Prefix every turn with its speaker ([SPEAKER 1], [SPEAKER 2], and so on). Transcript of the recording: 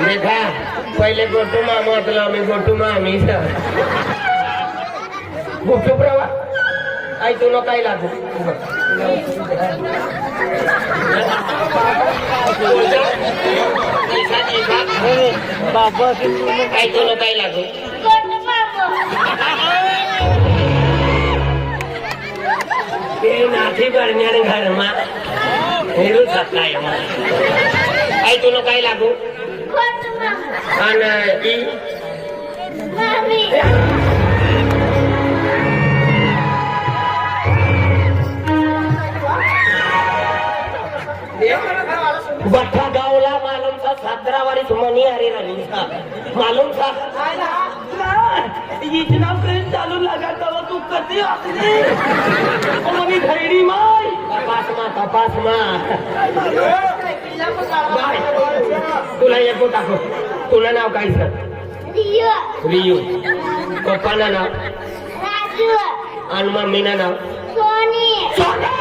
[SPEAKER 1] देखा पहिले गोटू मामा तुला आम्ही गोटू मामी गुपचूप राहा आई तुला काय लागू बाबा काय तुला काय लागू ते नाठी करण्याने घरमा हेरू सकाय आई तुला काय लागू आणि बठा गावला मालूम था 17 वारी मनी हरी रही मालूम था इतना प्रेम चालू लगा तब तू कधी असली मनी धैर्य माय तपास मा तुला एक टाको तुला नाव काय सर रियू पप्पाना नाव राजू आणि मम्मीना नाव सोनी